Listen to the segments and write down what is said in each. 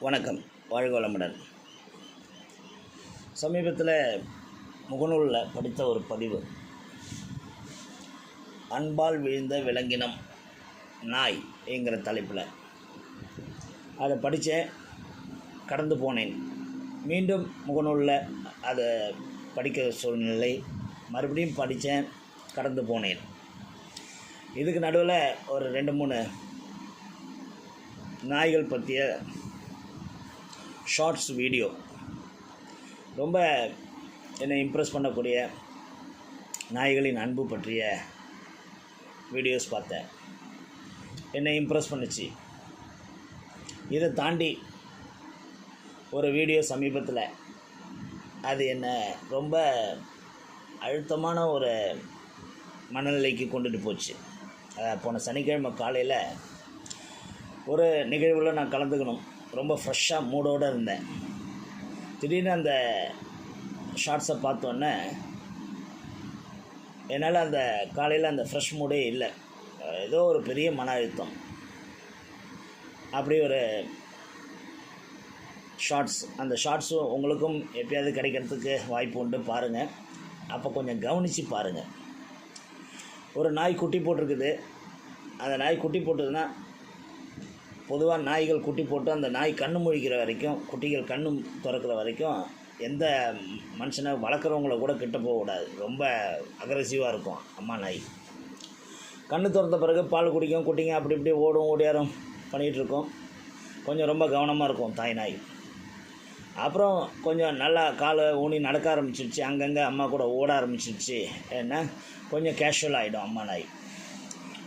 வணக்கம். வாழ்க வளமுடன். சமீபத்தில் முகநூலில் படித்த ஒரு பதிவு, அன்பால் வீழ்ந்த விலங்கினம் நாய் என்கிற தலைப்பில். அதை படித்தேன், கடந்து போனேன். மீண்டும் முகநூலில் அதை படிக்கிற சூழ்நிலை, மறுபடியும் படித்தேன், கடந்து போனேன். இதுக்கு நடுவில் ஒரு 2-3 நாய்கள் பற்றிய ஷார்ட்ஸ் வீடியோ, ரொம்ப என்னை இம்ப்ரெஸ் பண்ணக்கூடிய நாய்களின் அன்பு பற்றிய வீடியோஸ் பார்த்தேன். என்னை இம்ப்ரெஸ் பண்ணிச்சு. இதை தாண்டி ஒரு வீடியோ சமீபத்தில், அது என்னை ரொம்ப அழுத்தமான ஒரு மனநிலைக்கு கொண்டுட்டு போச்சு. போன சனிக்கிழமை காலையில் ஒரு நிகழ்வில் நான் கலந்துக்கணும், ரொம்ப ஃப்ரெஷ்ஷாக மூடோடு இருந்தேன். திடீர்னு அந்த ஷார்ட்ஸை பார்த்தோன்னே என்னால் அந்த காலையில் அந்த ஃப்ரெஷ் மூடே இல்லை. ஏதோ ஒரு பெரிய மன அழுத்தம். அப்படி ஒரு ஷார்ட்ஸ், அந்த ஷார்ட்ஸும் உங்களுக்கும் எப்பயாவது கிடைக்கிறதுக்கு வாய்ப்பு உண்டு, பாருங்கள். அப்போ கொஞ்சம் கவனித்து பாருங்கள். ஒரு நாய் குட்டி போட்டிருக்குது. அந்த நாய் குட்டி போட்டதுன்னா, பொதுவாக நாய்கள் குட்டி போட்டு அந்த நாய் கண்ணு முழிக்கிற வரைக்கும், குட்டிகள் கண்ணு திறக்கிற வரைக்கும் எந்த மனுஷனை வளர்க்குறவங்கள கூட கிட்ட போகக்கூடாது. ரொம்ப அக்ரெசிவாக இருக்கும் அம்மா நாய். கண்ணு திறந்த பிறகு பால் குடிக்கும், குட்டிங்க அப்படி இப்படி ஓடும் ஓடியாரும் பண்ணிகிட்ருக்கோம். கொஞ்சம் ரொம்ப கவனமாக இருக்கும் தாய் நாய். அப்புறம் கொஞ்சம் நல்லா காலை ஊனி நடக்க ஆரம்பிச்சிருச்சு, அங்கங்கே அம்மா கூட ஓட ஆரம்பிச்சிருச்சு, ஏன்னா கொஞ்சம் கேஷுவல் ஆகிடும் அம்மா நாய்.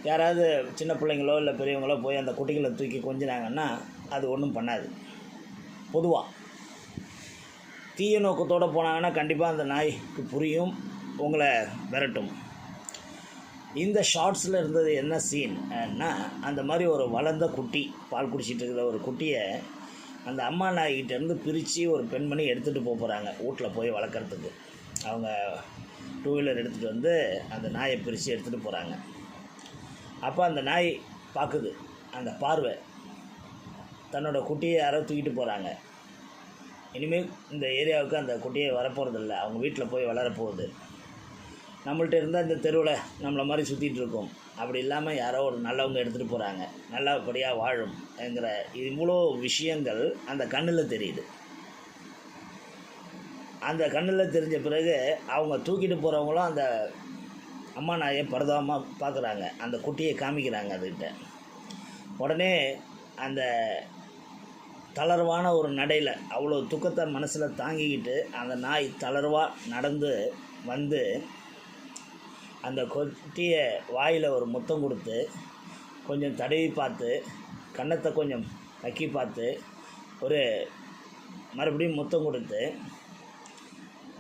யாராவது சின்ன பிள்ளைங்களோ இல்லை பெரியவங்களோ போய் அந்த குட்டிகளை தூக்கி கொஞ்சினாங்கன்னா அது ஒன்றும் பண்ணாது. பொதுவாக தீய நோக்கத்தோடு போனாங்கன்னா கண்டிப்பாக அந்த நாய்க்கு புரியும், உங்களை விரட்டும். இந்த ஷார்ட்ஸில் இருந்தது என்ன சீன்னா, அந்த மாதிரி ஒரு வளர்ந்த குட்டி, பால் குடிச்சிட்டு இருக்கிற ஒரு குட்டியை அந்த அம்மா நாய்கிட்டேருந்து பிரித்து ஒரு பெண்மணி எடுத்துகிட்டு போகிறாங்க வீட்டில் போய் வளர்க்குறதுக்கு. அவங்க 2 வீலர் எடுத்துகிட்டு வந்து அந்த நாயை பிரித்து எடுத்துகிட்டு போகிறாங்க. அப்போ அந்த நாய் பார்க்குது, அந்த பார்வை, தன்னோட குட்டியை யாரோ தூக்கிட்டு போகிறாங்க. இனிமேல் இந்த ஏரியாவுக்கு அந்த குட்டியை வரப்போகிறதில்ல, அவங்க வீட்டில் போய் வளரப்போகுது. நம்மள்ட்ட இருந்தால் இந்த தெருவில் நம்மளை மாதிரி சுற்றிட்டு இருக்கோம், அப்படி இல்லாமல் யாரோ ஒரு நல்லவங்க எடுத்துகிட்டு போகிறாங்க, நல்லபடியாக வாழும் என்கிற இவ்வளோ விஷயங்கள் அந்த கண்ணில் தெரியுது. அந்த கண்ணில் தெரிஞ்ச பிறகு அவங்க தூக்கிட்டு போகிறவங்களும் அந்த அம்மா நாயை பரிதாபமாக பார்க்குறாங்க, அந்த குட்டியை காமிக்கிறாங்க அதுக்கிட்ட. உடனே அந்த தளர்வான ஒரு நடையில் அவ்வளோ துக்கத்தை மனசில் தாங்கிக்கிட்டு அந்த நாய் தளர்வாக நடந்து வந்து அந்த குட்டியை வாயில் ஒரு முத்தம் கொடுத்து, கொஞ்சம் தடவி பார்த்து, கன்னத்தை கொஞ்சம் நக்கி பார்த்து, ஒரு மறுபடியும் முத்தம் கொடுத்து,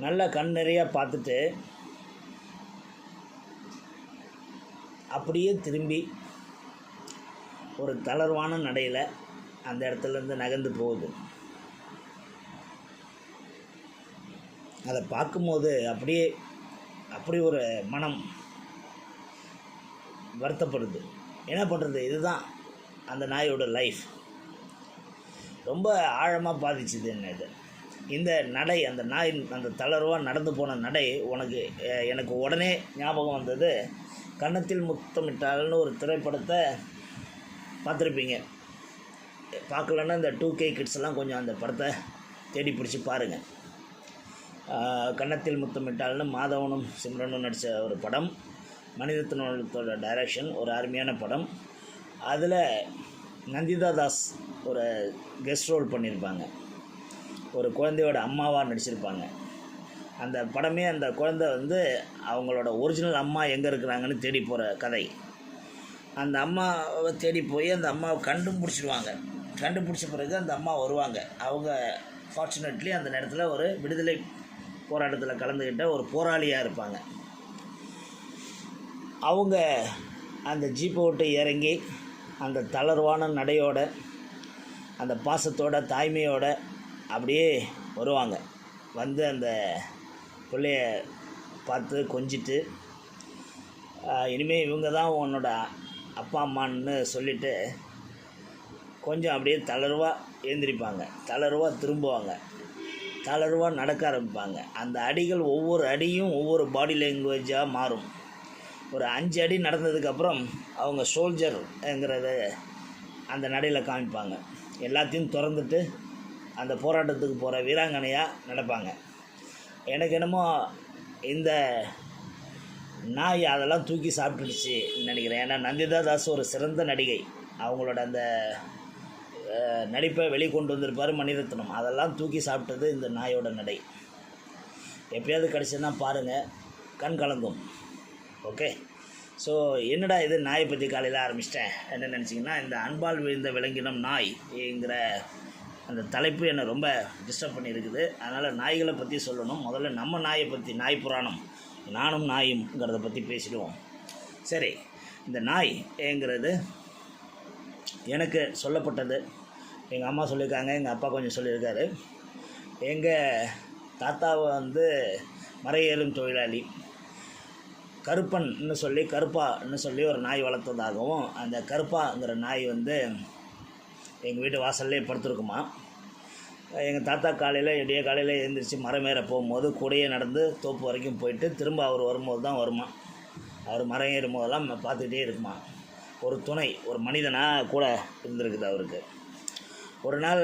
நல்லா கண் நிறையா பார்த்துட்டு அப்படியே திரும்பி ஒரு தளர்வான நடையில் அந்த இடத்துலேருந்து நகர்ந்து போகுது. அதை பார்க்கும்போது அப்படி ஒரு மனம் வருத்தப்படுது. என்ன பண்ணுறது, இதுதான் அந்த நாயோட லைஃப். ரொம்ப ஆழமாக பாதிச்சுது என்ன இது. இந்த நடை, அந்த நாய் அந்த தளர்வாக நடந்து போன நடை எனக்கு உடனே ஞாபகம் வந்தது. கன்னத்தில் முத்தமிட்டால்னு ஒரு திரைப்படத்தை பார்த்துருப்பீங்க. பார்க்கலன்னா இந்த 2K கிட்ஸ்லாம் கொஞ்சம் அந்த படத்தை தேடி பிடிச்சி பாருங்கள். கன்னத்தில் முத்தமிட்டால்னு மாதவனும் சிம்ரனும் நடித்த ஒரு படம், மணிரத்னத்தோட டைரக்ஷன், ஒரு அருமையான படம். அதில் நந்திதா தாஸ் ஒரு கெஸ்ட் ரோல் பண்ணியிருப்பாங்க, ஒரு குழந்தையோட அம்மாவாக நடிச்சிருப்பாங்க. அந்த படமே அந்த குழந்தை வந்து அவங்களோட ஒரிஜினல் அம்மா எங்கே இருக்கிறாங்கன்னு தேடி போகிற கதை. அந்த அம்மாவை தேடி போய் அந்த அம்மாவை கண்டுபிடிச்சிடுவாங்க. கண்டுபிடிச்ச பிறகு அந்த அம்மா வருவாங்க. அவங்க ஃபார்ச்சுனேட்லி அந்த நேரத்தில் ஒரு விடுதலை போராட்டத்தில் கலந்துக்கிட்ட ஒரு போராளியாக இருப்பாங்க. அவங்க அந்த ஜீப்பை விட்டு இறங்கி அந்த தளர்வான நடையோட, அந்த பாசத்தோட, தாய்மையோட அப்படியே வருவாங்க. வந்து அந்த பிள்ளைய பார்த்து கொஞ்சிட்டு, இனிமேல் இவங்க தான் உன்னோட அப்பா அம்மான்னு சொல்லிவிட்டு கொஞ்சம் அப்படியே தளர்வாக எழுந்திரிப்பாங்க, தளர்வாக திரும்புவாங்க, தளர்வாக நடக்க ஆரம்பிப்பாங்க. அந்த அடிகள் ஒவ்வொரு அடியும் ஒவ்வொரு பாடி லாங்குவேஜாக மாறும். ஒரு 5 அடி நடந்ததுக்கப்புறம் அவங்க சோல்ஜர்ங்கிறத அந்த நடையில் காமிப்பாங்க. எல்லாத்தையும் திறந்துட்டு அந்த போராட்டத்துக்கு போகிற வீராங்கனையாக நடப்பாங்க. எனக்கு என்னமோ இந்த நாய் அதெல்லாம் தூக்கி சாப்பிட்டுடுச்சு நினைக்கிறேன். ஏன்னா நந்திதா தாஸ் ஒரு சிறந்த நடிகை. அவங்களோட அந்த நடிப்பை வெளிக்கொண்டு வந்திருப்பார் மணிரத்னம். அதெல்லாம் தூக்கி சாப்பிட்டது இந்த நாயோட நடை. எப்பயாவது கிடச்சுன்னா பாருங்கள், கண் கலங்கும். ஓகே, ஸோ என்னடா இது நாயை பற்றி காலையில் ஆரம்பிச்சிட்டேன் என்ன நினச்சிங்கன்னா, இந்த அன்பால் விழுந்த விலங்கினம் நாய்ங்கிற அந்த தலைப்பு என்னை ரொம்ப டிஸ்டர்ப் பண்ணியிருக்குது. அதனால் நாய்களை பற்றி சொல்லணும். முதல்ல நம்ம நாயை பற்றி, நாய் புராணம், நானும் நாயும்ங்கிறத பற்றி பேசிடுவோம். சரி, இந்த நாய்ங்கிறது எனக்கு சொல்லப்பட்டது. எங்கள் அம்மா சொல்லியிருக்காங்க, எங்கள் அப்பா கொஞ்சம் சொல்லியிருக்காரு. எங்கள் தாத்தாவை வந்து மரையேறும் தொழிலாளி கருப்பன்னு சொல்லி, கருப்பான்னு சொல்லி ஒரு நாய் வளர்த்ததாகவும், அந்த கருப்பாங்கிற நாய் வந்து எங்கள் வீட்டு வாசல்லே படுத்துருக்குமா. எங்கள் தாத்தா விடிய காலையில் எழுந்திரிச்சு மரம் ஏற போகும்போது கூடையே நடந்து தோப்பு வரைக்கும் போயிட்டு திரும்ப அவர் வரும்போது தான் வருமா. அவர் மரம் ஏறும் போதெல்லாம் பார்த்துக்கிட்டே இருக்குமா. ஒரு துணை, ஒரு மனிதனாக கூட இருந்திருக்குது அவருக்கு. ஒரு நாள்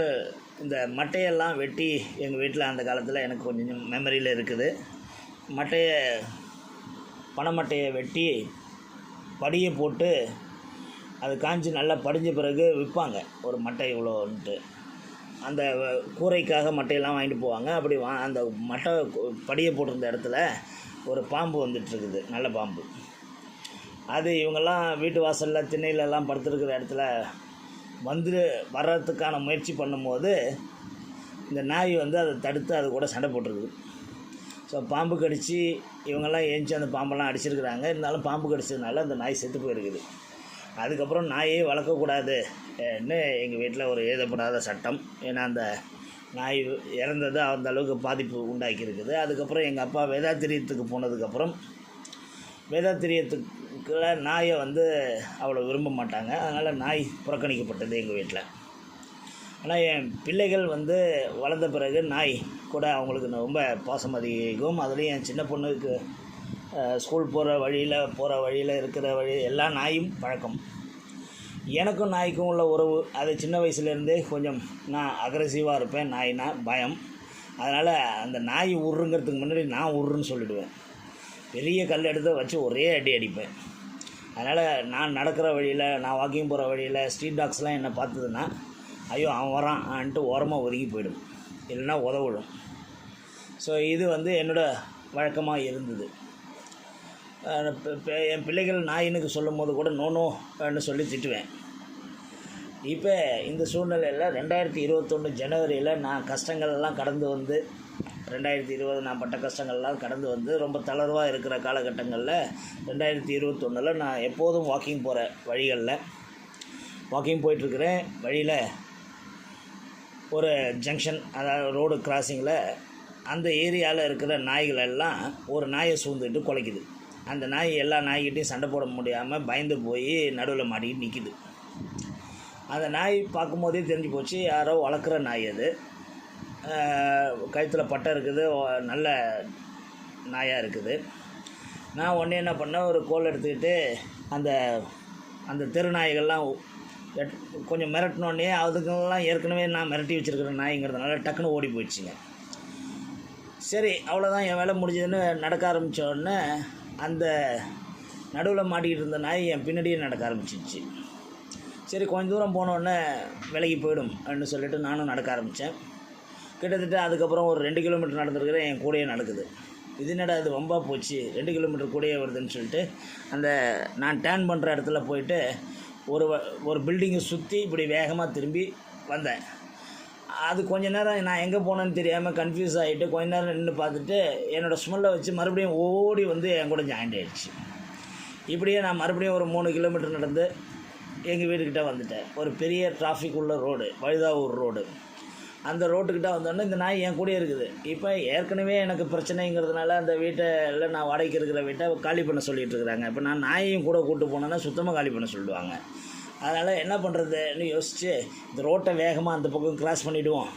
இந்த மட்டையெல்லாம் வெட்டி எங்கள் வீட்டில் அந்த காலத்தில் எனக்கு கொஞ்சம் மெமரியில் இருக்குது. பனைமட்டையை வெட்டி படியை போட்டு அது காஞ்சி நல்லா படிஞ்ச பிறகு விற்பாங்க. ஒரு மட்டை இவ்வளோன்ட்டு அந்த கூரைக்காக மட்டையெல்லாம் வாங்கிட்டு போவாங்க. அப்படி அந்த மட்டை படியை போட்டிருந்த இடத்துல ஒரு பாம்பு வந்துட்டுருக்குது, நல்ல பாம்பு. அது இவங்கெல்லாம் வீட்டு வாசலில் திண்ணையிலலாம் படுத்துருக்கிற இடத்துல வர்றதுக்கான முயற்சி பண்ணும்போது இந்த நாய் வந்து அதை தடுத்து அது கூட சண்டை போட்டிருக்குது. ஸோ பாம்பு கடித்து இவங்கெல்லாம் ஏஞ்சி அந்த பாம்பெல்லாம் அடிச்சிருக்கிறாங்க. இருந்தாலும் பாம்பு கடிச்சதுனால அந்த நாய் செத்து போயிருக்குது. அதுக்கப்புறம் நாயே வளர்க்கக்கூடாதுன்னு எங்கள் வீட்டில் ஒரு எழுதப்படாத சட்டம். ஏன்னா அந்த நாய் இறந்தது அந்த அளவுக்கு பாதிப்பு உண்டாக்கியிருக்குது. அதுக்கப்புறம் எங்கள் அப்பா வேதாத்திரியத்துக்கு போனதுக்கப்புறம் வேதாத்திரியத்துக்குள்ள நாயை வந்து அவ்வளோ விரும்ப மாட்டாங்க. அதனால் நாய் புறக்கணிக்கப்பட்டது எங்கள் வீட்டில். ஆனால் என் பிள்ளைகள் வந்து வளர்ந்த பிறகு நாய் கூட அவங்களுக்கு ரொம்ப பாசம் அதிகம். அதுலேயும் என் சின்ன பொண்ணுக்கு ஸ்கூல் போகிற வழியில் இருக்கிற எல்லா நாயும் பழக்கம். எனக்கும் நாய்க்கும் உள்ள உறவு அது சின்ன வயசுலேருந்தே கொஞ்சம் நான் அக்ரெசிவாக இருப்பேன். நாய்னா பயம். அதனால் அந்த நாய் உருங்கிறதுக்கு முன்னாடி நான் உருன்னு சொல்லிவிடுவேன். பெரிய கல் எடுத்து வச்சு ஒரே அடி அடிப்பேன். அதனால் நான் நடக்கிற வழியில், நான் வாக்கிங் போகிற வழியில் ஸ்ட்ரீட் டாக்ஸ்லாம் என்னை பார்த்ததுன்னா, ஐயோ அவன் வரான்ட்டு ஓரமாக ஒதுங்கி போயிடும், இல்லைன்னா உதவிடும். ஸோ இது வந்து என்னோடய வழக்கமாக இருந்தது. என் பிள்ளைகள் நாயினுக்கு சொல்லும் போது கூட நோன்னு சொல்லி திட்டுவேன். இப்போ இந்த சூழ்நிலையில் 2021 ஜனவரியில் நான் கஷ்டங்கள்லாம் கடந்து வந்து 2020 நான் பட்ட கஷ்டங்கள்லாம் கடந்து வந்து ரொம்ப தளர்வாக இருக்கிற காலகட்டங்களில் 2021 நான் எப்போதும் வாக்கிங் போகிற வழிகளில் வாக்கிங் போயிட்டுருக்கிறேன். வழியில் ஒரு ஜங்ஷன், அதாவது ரோடு கிராசிங்கில் அந்த ஏரியாவில் இருக்கிற நாய்களெல்லாம் ஒரு நாயை சூழ்ந்துட்டு குலைக்குது. அந்த நாய் எல்லா நாய்கிட்டையும் சண்டை போட முடியாமல் பயந்து போய் நடுவில் மாட்டிக்கிட்டு நிற்கிது. அந்த நாய் பார்க்கும்போதே தெரிஞ்சு போச்சு யாரோ வளர்க்குற நாய். அது கழுத்தில் பட்டை இருக்குது, நல்ல நாயாக இருக்குது. நான் உடனே என்ன பண்ணேன், ஒரு கோல் எடுத்துக்கிட்டு அந்த தெரு நாய்கள்லாம் கொஞ்சம் மிரட்டினோடனே அதுக்கெல்லாம் ஏற்கனவே நான் மிரட்டி வச்சுருக்கிற நாய்ங்கிறதுனால டக்குன்னு ஓடி போயிடுச்சுங்க. சரி அவ்வளோதான், என் வேலை முடிஞ்சதுன்னு நடக்க ஆரம்பித்த உடனே அந்த நடுவில் மாட்டிக்கிட்டு இருந்த நாய் என் பின்னாடியே நடக்க ஆரம்பிச்சிடுச்சு. சரி கொஞ்சம் தூரம் போனோடனே விலகி போயிடும் அப்படின்னு சொல்லிட்டு நானும் நடக்க ஆரம்பித்தேன். கிட்டத்தட்ட அதுக்கப்புறம் ஒரு 2 கிலோமீட்டர் நடந்துருக்கிறேன், என் கூடையே நடக்குது. இது என்னடா இது வம்பாக போச்சு, 2 கிலோமீட்டர் கூடையே வருதுன்னு சொல்லிட்டு அந்த நான் டேர்ன் பண்ணுற இடத்துல போயிட்டு ஒரு பில்டிங்கை சுற்றி இப்படி வேகமாக திரும்பி வந்தேன். அது கொஞ்ச நேரம் நான் எங்கே போனேன்னு தெரியாமல் கன்ஃபியூஸ் ஆகிட்டு கொஞ்ச நேரம் நின்று பார்த்துட்டு என்னோடய ஸ்மெல்லை வச்சு மறுபடியும் ஓடி வந்து என் கூட ஜாயிண்ட் ஆகிடுச்சு. இப்படியே நான் மறுபடியும் ஒரு 3 கிலோமீட்டர் நடந்து எங்கள் வீட்டுக்கிட்ட வந்துட்டேன். ஒரு பெரிய டிராஃபிக் உள்ள ரோடு, வழுதாவூர் ரோடு. அந்த ரோட்டுக்கிட்ட வந்தோடனே இந்த நாய் என் கூடயே இருக்குது. இப்போ ஏற்கனவே எனக்கு பிரச்சனைங்கிறதுனால அந்த வீட்டில் நான் வாடகைக்கு இருக்கிற வீட்டை காலி பண்ண சொல்லிகிட்டு இருக்கிறாங்க. இப்போ நான் நாயையும் கூட கூப்பிட்டு போனேன்னா சுத்தமாக காலி பண்ண சொல்லிடுவாங்க. அதனால் என்ன பண்ணுறதுன்னு யோசித்து இந்த ரோட்டை வேகமாக அந்த பக்கம் கிராஸ் பண்ணிவிடுவோம்,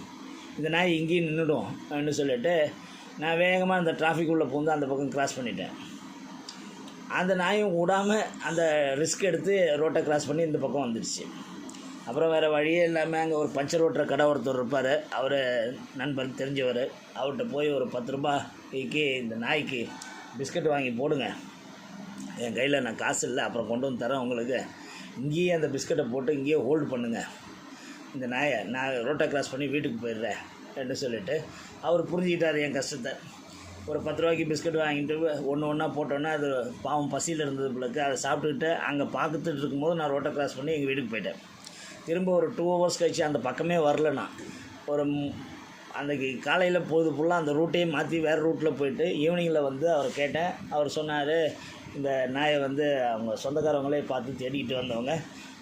இந்த நாய் இங்கேயும் நின்றுடும் அப்படின்னு சொல்லிட்டு நான் வேகமாக அந்த டிராஃபிக் உள்ளே பூந்து அந்த பக்கம் கிராஸ் பண்ணிட்டேன். அந்த நாயும் விடாமல் அந்த ரிஸ்க் எடுத்து ரோட்டை கிராஸ் பண்ணி இந்த பக்கம் வந்துடுச்சு. அப்புறம் வேறு வழியே இல்லாமல் அங்கே ஒரு பஞ்சர் ஓட்டுற கடை ஒருத்தர் இருப்பார், அவர் நண்பர் தெரிஞ்சவர். அவர்கிட்ட போய் ஒரு 10 ரூபாய்க்கு இந்த நாய்க்கு பிஸ்கட் வாங்கி போடுங்க, என் கையில் நான் காசு இல்லை, அப்புறம் கொண்டு வந்து தரேன் உங்களுக்கு, இங்கேயே அந்த பிஸ்கட்டை போட்டு இங்கேயே ஹோல்டு பண்ணுங்கள், இந்த நாயை நான் ரோட்டை கிராஸ் பண்ணி வீட்டுக்கு போயிடுறேன் என்று சொல்லிவிட்டு அவர் புரிஞ்சுக்கிட்டார் என் கஷ்டத்தை. ஒரு 10 ரூபாய்க்கு பிஸ்கட் வாங்கிட்டு ஒன்று ஒன்றா போட்டோன்னா அது பாவம் பசியில் இருந்தது பிள்ளைக்கு, அதை சாப்பிட்டுக்கிட்டு அங்கே பார்த்துட்டு இருக்கும்போது நான் ரோட்டை கிராஸ் பண்ணி எங்கள் வீட்டுக்கு போயிட்டேன். திரும்ப ஒரு 2 ஹவர்ஸ் கழிச்சு அந்த பக்கமே வரலண்ணா. ஒரு அன்றைக்கி காலையில் பொழுது ஃபுல்லாக அந்த ரூட்டையே மாற்றி வேறு ரூட்டில் போயிட்டு ஈவினிங்கில் வந்து அவர் கேட்டேன். அவர் சொன்னார், இந்த நாயை வந்து அவங்க சொந்தக்காரவங்களே பார்த்து தேடிக்கிட்டு வந்தவங்க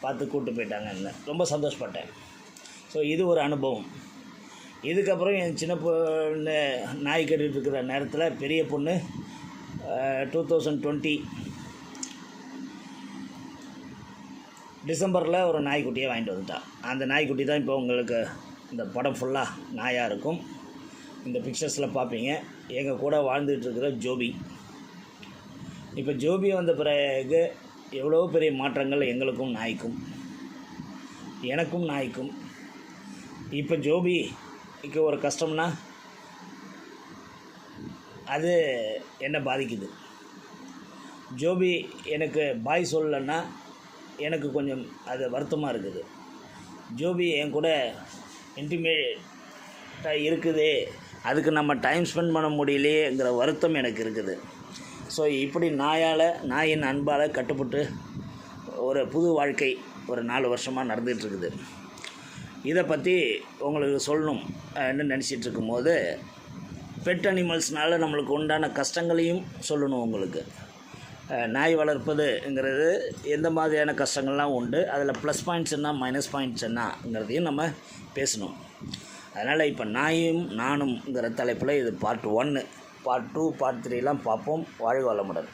பார்த்து கூப்பிட்டு போயிட்டாங்கன்னு. ரொம்ப சந்தோஷப்பட்டேன். ஸோ இது ஒரு அனுபவம். இதுக்கப்புறம் என் சின்ன பொண்ணு நாய் கட்டிகிட்டு இருக்கிற நேரத்தில் பெரிய பொண்ணு 2020 டிசம்பரில் ஒரு நாய்க்குட்டியை வாங்கிட்டு வந்துட்டான். அந்த நாய்க்குட்டி தான் இப்போ உங்களுக்கு இந்த படம் ஃபுல்லாக நாயாக இருக்கும். இந்த பிக்சர்ஸில் பார்ப்பீங்க. எங்கள் கூட வாழ்ந்துகிட்டு இருக்கிற ஜோபி. இப்போ ஜோபி வந்த பிறகு எவ்வளோ பெரிய மாற்றங்கள் எங்களுக்கும் நாய்க்கும், எனக்கும் நாய்க்கும். இப்போ ஜோபிக்கு ஒரு கஷ்டம்னா அது என்ன பாதிக்குது. ஜோபி எனக்கு பாய் சொல்லலைன்னா எனக்கு கொஞ்சம் அது வருத்தமாக இருக்குது. ஜோபி என் கூட இன்டிமேட்டாக இருக்குது, அதுக்கு நம்ம டைம் ஸ்பெண்ட் பண்ண முடியலையேங்கிற வருத்தம் எனக்கு இருக்குது. ஸோ இப்படி நாயின் அன்பால் கட்டுப்பட்டு ஒரு புது வாழ்க்கை ஒரு 4 வருஷமாக நடந்துகிட்ருக்குது. இதை பற்றி உங்களுக்கு சொல்லணும் நினச்சிட்டு இருக்கும்போது பெட் அனிமல்ஸ்னால் நம்மளுக்கு உண்டான கஷ்டங்களையும் சொல்லணும் உங்களுக்கு. நாய் வளர்ப்பதுங்கிறது எந்த மாதிரியான கஷ்டங்கள்லாம் உண்டு, அதில் ப்ளஸ் பாயிண்ட்ஸ் என்ன மைனஸ் பாயிண்ட்ஸ் என்னங்கிறதையும் நம்ம பேசணும். அதனால் இப்போ நாயும் நானும்ங்கிற தலைப்பில் இது பார்ட் 1, பார்ட் 2, பார்ட் 3 பார்ப்போம். வாழ்க வளமுடன்.